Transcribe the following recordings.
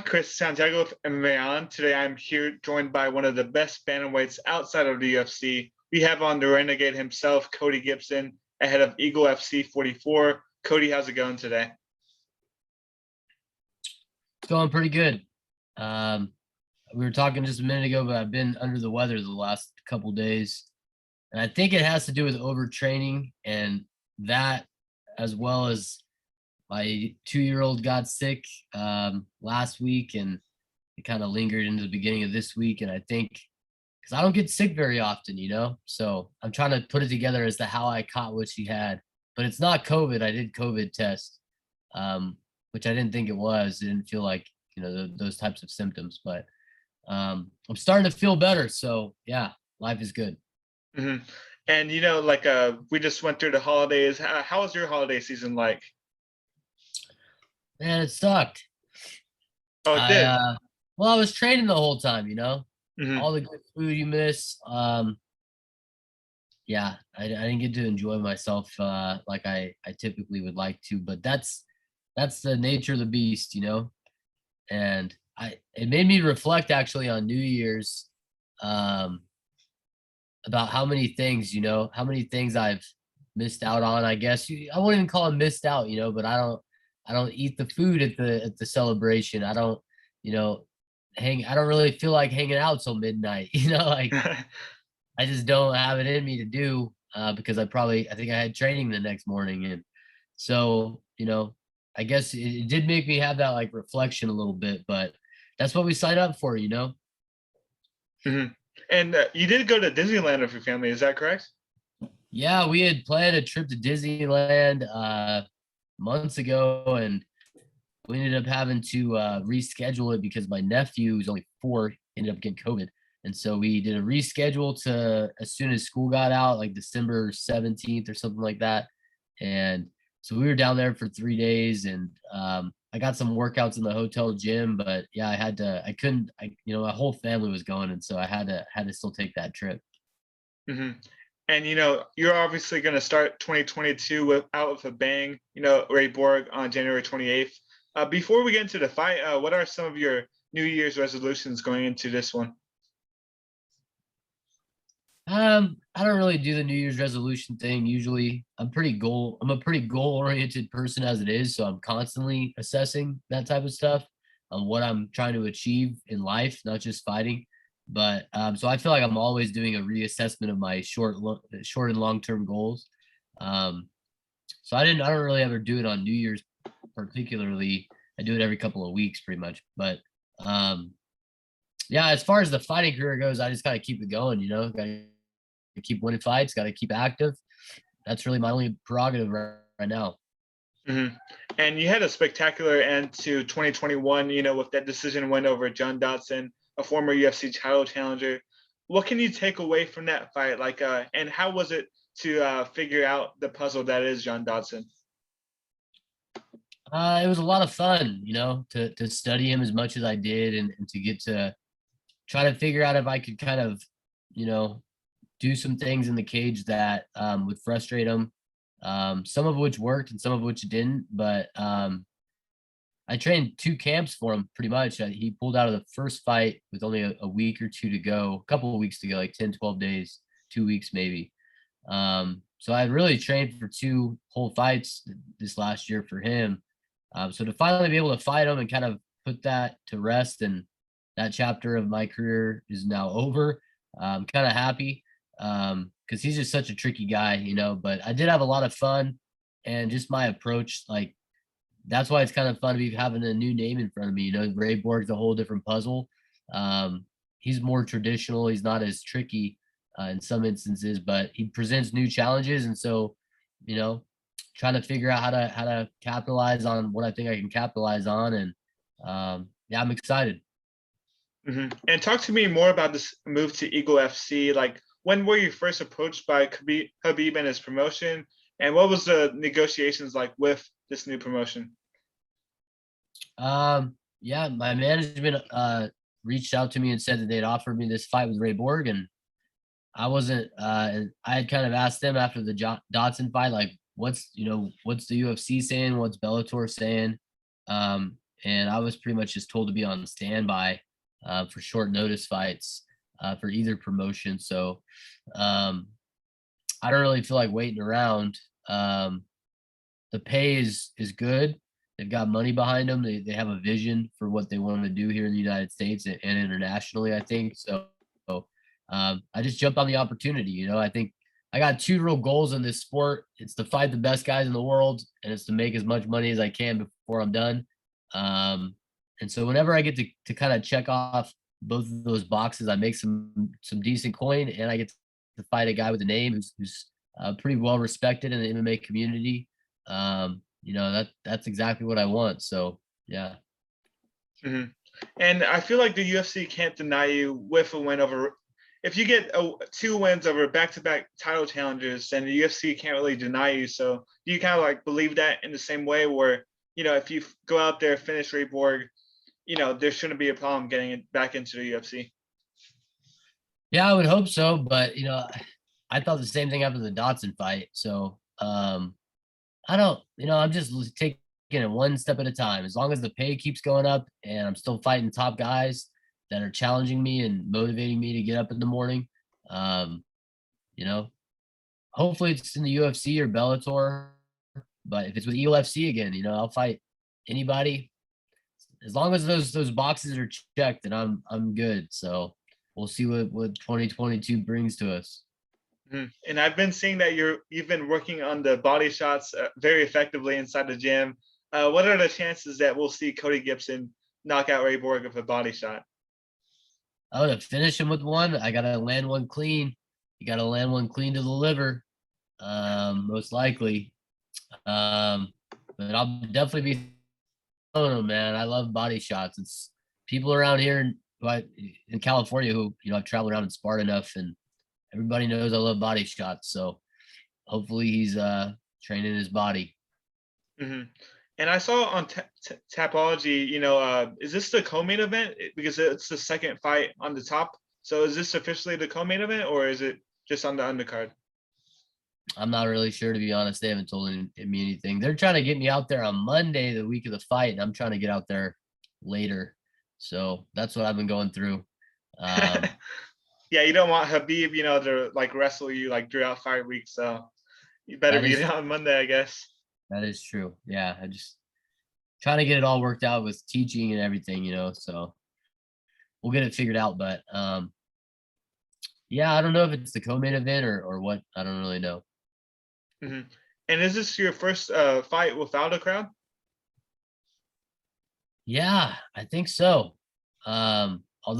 Chris Santiago with MMA. Today I'm here joined by one of the best bantamweights outside of the UFC. We have on the renegade himself, Cody Gibson, ahead of Eagle FC 44. Cody, how's it going today? It's going pretty good. We were talking just a minute ago, but I've been under the weather the last couple days. And I think it has to do with overtraining, and that, as well as my 2-year-old got sick last week, and it kind of lingered into the beginning of this week. And I think because I don't get sick very often, so I'm trying to put it together as to how I caught what she had. But it's not COVID. I did COVID test, which I didn't think it was. It didn't feel like, those types of symptoms. But I'm starting to feel better. So, yeah, life is good. Mm-hmm. And, we just went through the holidays. How was your holiday season like? Man, it sucked. Oh, it did? Well, I was training the whole time, Mm-hmm. all the good food you miss. Yeah, I didn't get to enjoy myself like I typically would like to, but that's the nature of the beast, and it made me reflect actually on New Year's, about how many things, how many things I've missed out on. I guess I wouldn't even call it missed out, but I don't eat the food at the celebration. I don't, I don't really feel like hanging out till midnight, like I just don't have it in me to do because I think I had training the next morning. And so, I guess it did make me have that like reflection a little bit, but that's what we signed up for, Mm-hmm. And you did go to Disneyland with your family, is that correct? Yeah, we had planned a trip to Disneyland months ago, and we ended up having to reschedule it because my nephew, who's only 4, ended up getting COVID. And so we did a reschedule to as soon as school got out, like December 17th or something like that. And so we were down there for 3 days, and I got some workouts in the hotel gym, but yeah, my whole family was going. And so I had to still take that trip. Mm-hmm. And you're obviously going to start 2022 out with a bang. Ray Borg on January 28th. Before we get into the fight, what are some of your New Year's resolutions going into this one? I don't really do the New Year's resolution thing. Usually, I'm a pretty goal-oriented person as it is, so I'm constantly assessing that type of stuff on what I'm trying to achieve in life, not just fighting. But so I feel like I'm always doing a reassessment of my short and long-term goals. So I don't really ever do it on New Year's particularly. I do it every couple of weeks pretty much. But yeah, as far as the fighting career goes, I just gotta keep it going, gotta keep winning fights, gotta keep active. That's really my only prerogative right now. Mm-hmm. And you had a spectacular end to 2021, with that decision win over John Dodson, a former UFC title challenger. What can you take away from that fight? And how was it to figure out the puzzle that is John Dodson? It was a lot of fun, to study him as much as I did, and to get to try to figure out if I could kind of, do some things in the cage that would frustrate him. Some of which worked and some of which didn't. But I trained 2 camps for him pretty much. He pulled out of the first fight with only a week or 2 to go, a couple of weeks to go, like 10, 12 days, 2 weeks maybe. So I really trained for 2 whole fights this last year for him. So to finally be able to fight him and kind of put that to rest, and that chapter of my career is now over. I'm kind of happy because he's just such a tricky guy, but I did have a lot of fun, and just my approach, like that's why it's kind of fun to be having a new name in front of me. Ray Borg's a whole different puzzle. He's more traditional. He's not as tricky in some instances, but he presents new challenges. And so, trying to figure out how to capitalize on what I think I can capitalize on. And yeah, I'm excited. Mm-hmm. And talk to me more about this move to Eagle FC. Like, when were you first approached by Khabib and his promotion? And what was the negotiations like with this new promotion? Yeah, my management reached out to me and said that they'd offered me this fight with Ray Borg, and I wasn't. And I had kind of asked them after the Dodson fight, like, what's the UFC saying? What's Bellator saying? and I was pretty much just told to be on standby for short notice fights for either promotion. So I don't really feel like waiting around. The pay is good. They've got money behind them. They have a vision for what they want to do here in the United States and internationally, I think. So I just jumped on the opportunity. You know, I think I got two real goals in this sport. It's to fight the best guys in the world, and it's to make as much money as I can before I'm done. And so whenever I get to kind of check off both of those boxes, I make some decent coin, and I get to fight a guy with a name who's pretty well respected in the MMA community. You know, that's exactly what I want. So yeah. Mm-hmm. And I feel like the UFC can't deny you with a win over. If you get two wins over back-to-back title challengers, then the UFC can't really deny you. So do you kind of like believe that in the same way, where, you know, if you go out there, finish Ray Borg, you know, there shouldn't be a problem getting it back into the UFC? Yeah, I would hope so, but you know, I thought the same thing after the Dodson fight. So I don't, you know, I'm just taking it one step at a time. As long as the pay keeps going up and I'm still fighting top guys that are challenging me and motivating me to get up in the morning, um, you know, hopefully it's in the UFC or Bellator. But if it's with UFC again, you know, I'll fight anybody as long as those boxes are checked, and I'm good. So we'll see what 2022 brings to us. And I've been seeing that you've been working on the body shots very effectively inside the gym. What are the chances that we'll see Cody Gibson knock out Ray Borg with a body shot? Oh, to finish him with one, I gotta land one clean. You gotta land one clean to the liver, most likely. But I'll definitely be throwing them, man. I love body shots. It's people around here in California who, you know, I've traveled around and sparred enough, and everybody knows I love body shots. So hopefully he's training his body. Mm-hmm. And I saw on Tapology, you know, is this the co-main event? Because it's the second fight on the top. So is this officially the co-main event, or is it just on the undercard? I'm not really sure, to be honest. They haven't told me anything. They're trying to get me out there on Monday, the week of the fight, and I'm trying to get out there later. So that's what I've been going through. Yeah, you don't want Habib, you know, to like wrestle you like throughout 5 weeks. So you better be there on Monday, I guess. That is true. Yeah, I just trying to get it all worked out with teaching and everything, you know. So we'll get it figured out. But yeah, I don't know if it's the co-main event or what. I don't really know. Mm-hmm. And is this your first fight without a crowd? Yeah, I think so. Although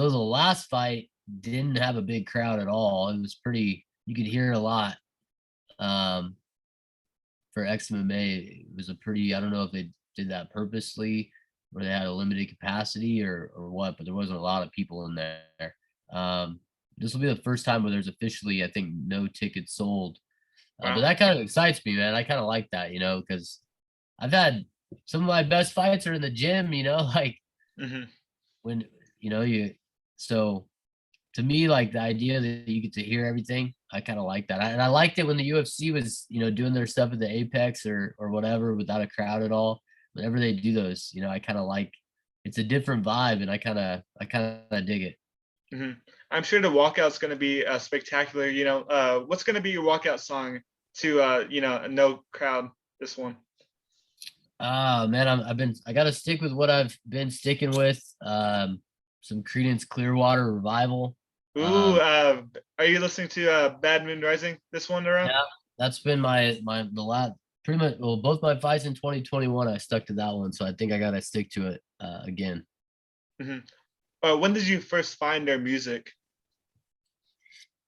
the last fight didn't have a big crowd at all. It was pretty, you could hear a lot. For XMMA, it was a pretty, I don't know if they did that purposely where they had a limited capacity or what, but there wasn't a lot of people in there. This will be the first time where there's officially, I think, no tickets sold. Wow. But that kind of excites me, man. I kind of like that, you know, because I've had some of my best fights are in the gym, you know, like when, you know, so to me, like the idea that you get to hear everything, I kind of like that. And I liked it when the UFC was, you know, doing their stuff at the Apex or whatever without a crowd at all. Whenever they do those, you know, I kind of like, it's a different vibe, and I kind of dig it. I'm sure the walkout's going to be spectacular. You know, what's going to be your walkout song to, you know, no crowd this one? Man, I got to stick with what I've been sticking with. Some Creedence Clearwater Revival. Ooh, are you listening to Bad Moon Rising this one around? Yeah, that's been the last, pretty much, well, both my fights in 2021, I stuck to that one. So I think I got to stick to it again. When did you first find their music?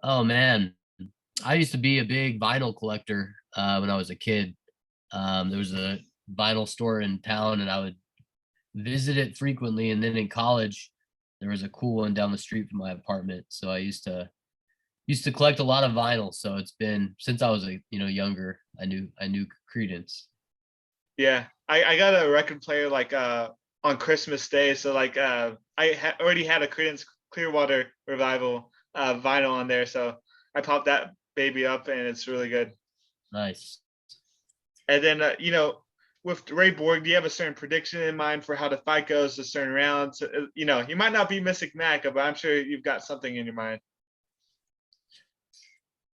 Oh, man. I used to be a big vinyl collector when I was a kid. There was a vinyl store in town, and I would visit it frequently. And then in college, there was a cool one down the street from my apartment. So I used to collect a lot of vinyl. So it's been since I was younger. I knew Creedence. Yeah, I got a record player like on Christmas Day. So like I already had a Creedence Clearwater Revival vinyl on there. So I popped that baby up, and it's really good. Nice. And then you know, with Ray Borg, do you have a certain prediction in mind for how the fight goes, a certain rounds? You know, you might not be Mystic Mac, but I'm sure you've got something in your mind.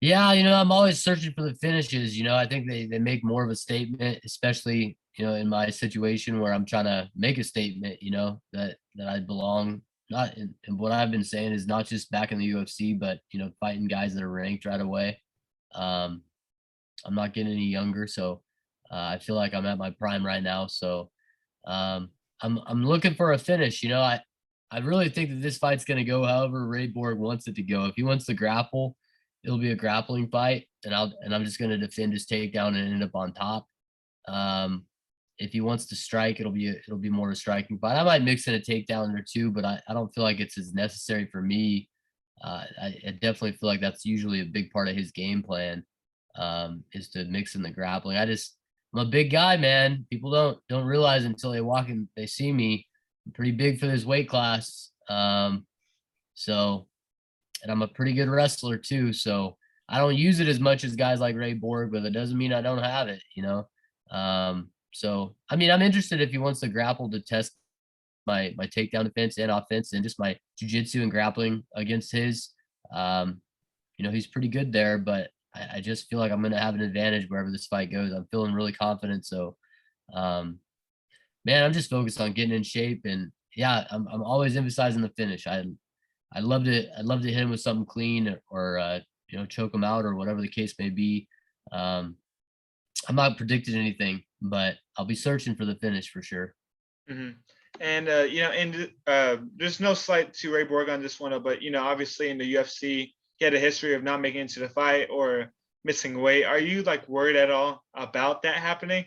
Yeah, you know, I'm always searching for the finishes. You know, I think they make more of a statement, especially, you know, in my situation where I'm trying to make a statement, you know, that I belong. Not in, and what I've been saying is not just back in the UFC, but you know, fighting guys that are ranked right away. Um, I'm not getting any younger, so I feel like I'm at my prime right now. So I'm looking for a finish. You know, I really think that this fight's gonna go however Ray Borg wants it to go. If he wants to grapple, it'll be a grappling fight, and I'm just gonna defend his takedown and end up on top. Um, if he wants to strike, it'll be more of a striking fight. I might mix in a takedown or two, but I don't feel like it's as necessary for me. I definitely feel like that's usually a big part of his game plan, is to mix in the grappling. I'm a big guy, man. People don't realize until they walk and they see me. I'm pretty big for this weight class. So and I'm a pretty good wrestler too. So I don't use it as much as guys like Ray Borg, but it doesn't mean I don't have it, you know. So I mean, I'm interested if he wants to grapple to test my takedown defense and offense and just my jujitsu and grappling against his. Um, you know, he's pretty good there, but I just feel like I'm gonna have an advantage wherever this fight goes. I'm feeling really confident. So um, man, I'm just focused on getting in shape and yeah, I'm always emphasizing the finish. I'd love to hit him with something clean or you know, choke him out or whatever the case may be. Um, I'm not predicting anything, but I'll be searching for the finish for sure. Hmm. And you know, and there's no slight to Ray Borg on this one, but you know, obviously in the UFC, he had a history of not making it to the fight or missing weight. Are you like worried at all about that happening?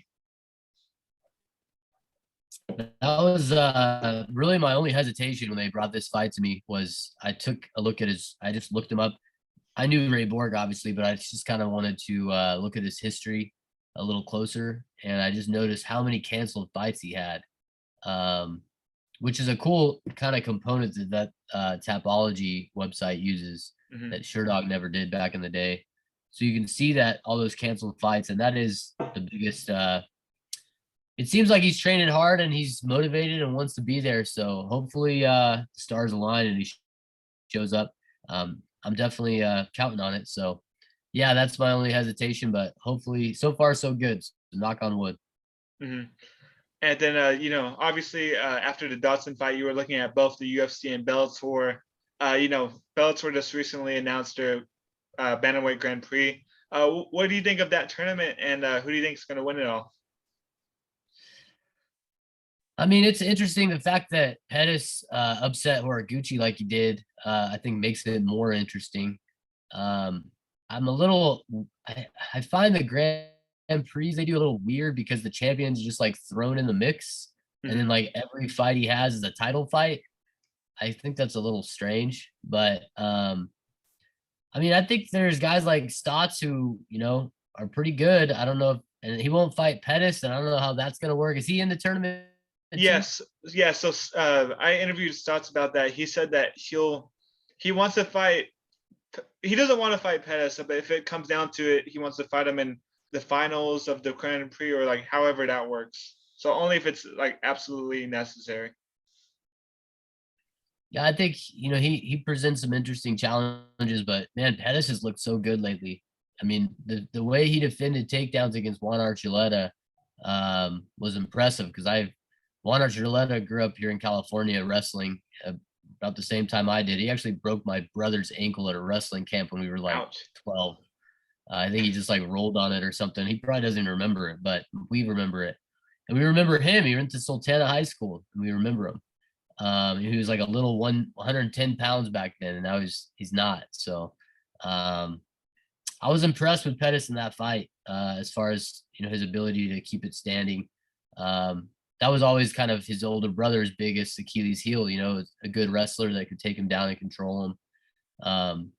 That was really my only hesitation when they brought this fight to me was I took a look at his. I just looked him up. I knew Ray Borg obviously, but I just kind of wanted to look at his history a little closer, and I just noticed how many canceled fights he had. Um, which is a cool kind of component that Tapology website uses Hmm. that Sherdog never did back in the day. So you can see that all those canceled fights, and that is the biggest. It seems like he's training hard and he's motivated and wants to be there. So hopefully, the stars align and he shows up. I'm definitely counting on it. So yeah, that's my only hesitation, but hopefully, so far so good. So knock on wood. Hmm. And then, you know, obviously, after the Dodson fight, you were looking at both the UFC and Bellator. You know, Bellator just recently announced their Bantamweight Grand Prix. What do you think of that tournament, and who do you think is going to win it all? I mean, it's interesting the fact that Pettis upset Horiguchi like he did. I think makes it more interesting. Um, I'm a little. I find the Grand Prix they do a little weird because the champion's just like thrown in the mix, and then Hmm. like every fight he has is a title fight. I think that's a little strange, but I mean, I think there's guys like Stotts who you know are pretty good. I don't know if and he won't fight Pettis, and I don't know how that's gonna work. Is he in the tournament too? Yes, yeah. So I interviewed Stotts about that. He said that he wants to fight. He doesn't want to fight Pettis, but if it comes down to it, he wants to fight him in the finals of the Grand Prix or like however that works. So only if it's like absolutely necessary. Yeah, I think you know he presents some interesting challenges, but man, Pettis has looked so good lately. I mean, the way he defended takedowns against Juan Archuleta was impressive because Juan Archuleta grew up here in California wrestling about the same time I did. He actually broke my brother's ankle at a wrestling camp when we were like Ouch. 12. I think he just like rolled on it or something. He probably doesn't even remember it, but we remember it, and we remember him. He went to Sultana High School, and we remember him. He was like a little 110 pounds back then, and now he's not. So um, I was impressed with Pettis in that fight, as far as you know his ability to keep it standing. Um, that was always kind of his older brother's biggest Achilles heel. You know, a good wrestler that could take him down and control him. Um,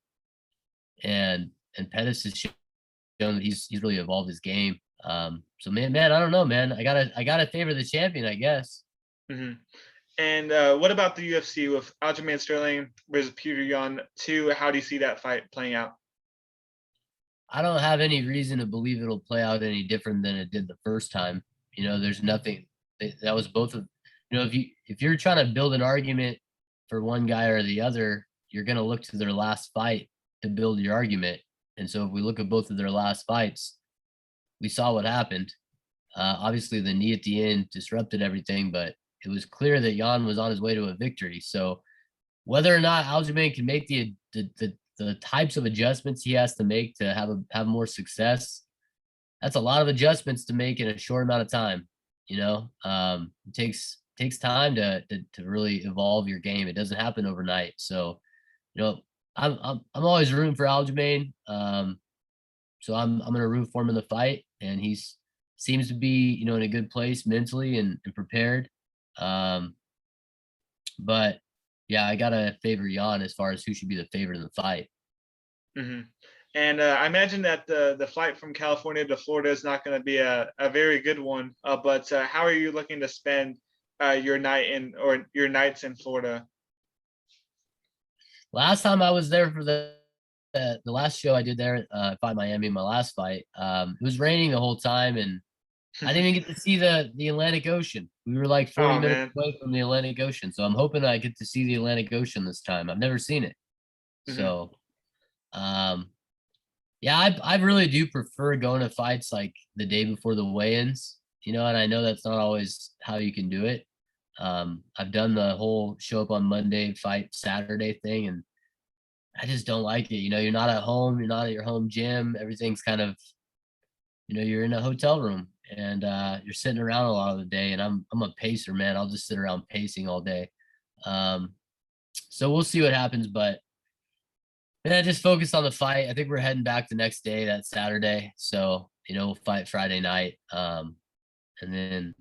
and Pettis has shown that he's really evolved his game. So man, I don't know, man. I gotta favor the champion, I guess. Hmm. And what about the UFC with Aljamain Sterling versus Peter Yan 2? How do you see that fight playing out? I don't have any reason to believe it'll play out any different than it did the first time. there's nothing that was both of, if you're trying to build an argument for one guy or the other, you're going to look to their last fight to build your argument. And so if we look at both of their last fights, we saw what happened. Obviously the knee at the end disrupted everything, but it was clear that Jan was on his way to a victory. So whether or not Aljamain can make the types of adjustments he has to make to have more success, that's a lot of adjustments to make in a short amount of time. It takes time to really evolve your game. It doesn't happen overnight. So, I'm always rooting for Aljamain. So I'm gonna root for him in the fight, and he's seems to be in a good place mentally and prepared. But yeah, I gotta favor Jan as far as who should be the favorite in the fight. Hmm. And I imagine that the flight from California to Florida is not going to be a very good one. But how are you looking to spend your nights in Florida? Last time I was there for the last show I did there, Fight Miami, my last fight, it was raining the whole time, and I didn't even get to see the Atlantic Ocean. We were like 40 Oh minutes man. away from the Atlantic Ocean, so I'm hoping I get to see the Atlantic Ocean this time. I've never seen it, Hmm. so yeah, I really do prefer going to fights like the day before the weigh-ins, and I know that's not always how you can do it. I've done the whole show up on Monday, fight Saturday thing, and I just don't like it. You're not at home, you're not at your home gym. Everything's kind of, you're in a hotel room, and you're sitting around a lot of the day. And I'm a pacer, man. I'll just sit around pacing all day. So we'll see what happens, but then just focus on the fight. I think we're heading back the next day, that Saturday. So, we'll fight Friday night, and then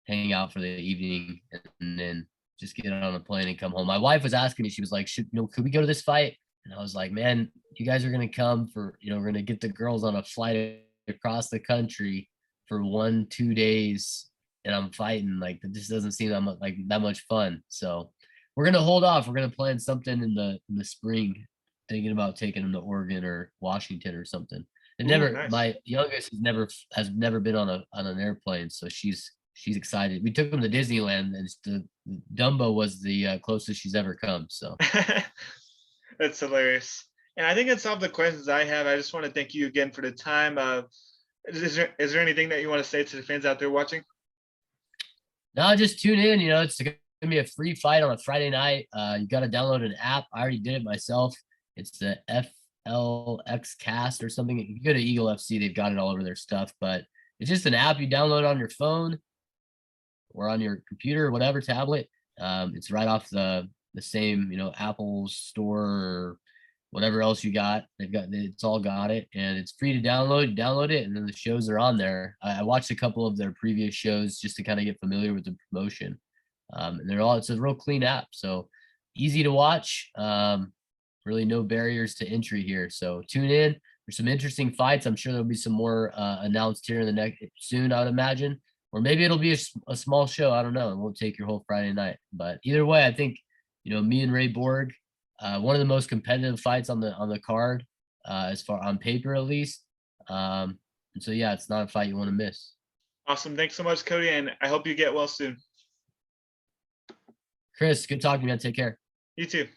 hang out for the evening, and then just get on a plane and come home. My wife was asking me, she was like, could we go to this fight? And I was like, man, you guys are going to come for, we're going to get the girls on a flight across the country for 1-2 days. And I'm fighting. Like, that just doesn't seem that much fun. So we're going to hold off. We're going to plan something in the spring, thinking about taking them to Oregon or Washington or something. And Ooh, never, nice. my youngest has never been on an airplane. So she's excited. We took them to Disneyland, and the Dumbo was the closest she's ever come. So That's hilarious. And I think that's all the questions I have. I just want to thank you again for the time. Is there anything that you want to say to the fans out there watching? now just tune in. It's gonna be a free fight on a Friday night. You got to download an app. I already did it myself. It's the FLX Cast or something. If you go to Eagle FC, they've got it all over their stuff. But it's just an app you download on your phone or on your computer or whatever tablet. It's right off the same, Apple store or whatever else you got. It's all got it, and it's free to download. You download it, and then the shows are on there. I watched a couple of their previous shows just to kind of get familiar with the promotion. And it's a real clean app, so easy to watch. Really no barriers to entry here. So tune in. There's some interesting fights. I'm sure there'll be some more announced here in the next soon, I would imagine. Or maybe it'll be a small show. I don't know. It won't take your whole Friday night. But either way, I think, me and Ray Borg, one of the most competitive fights on the card, as far on paper at least. And so yeah, it's not a fight you want to miss. Awesome. Thanks so much, Cody, and I hope you get well soon. Chris, good talking to you, man. Take care. You too.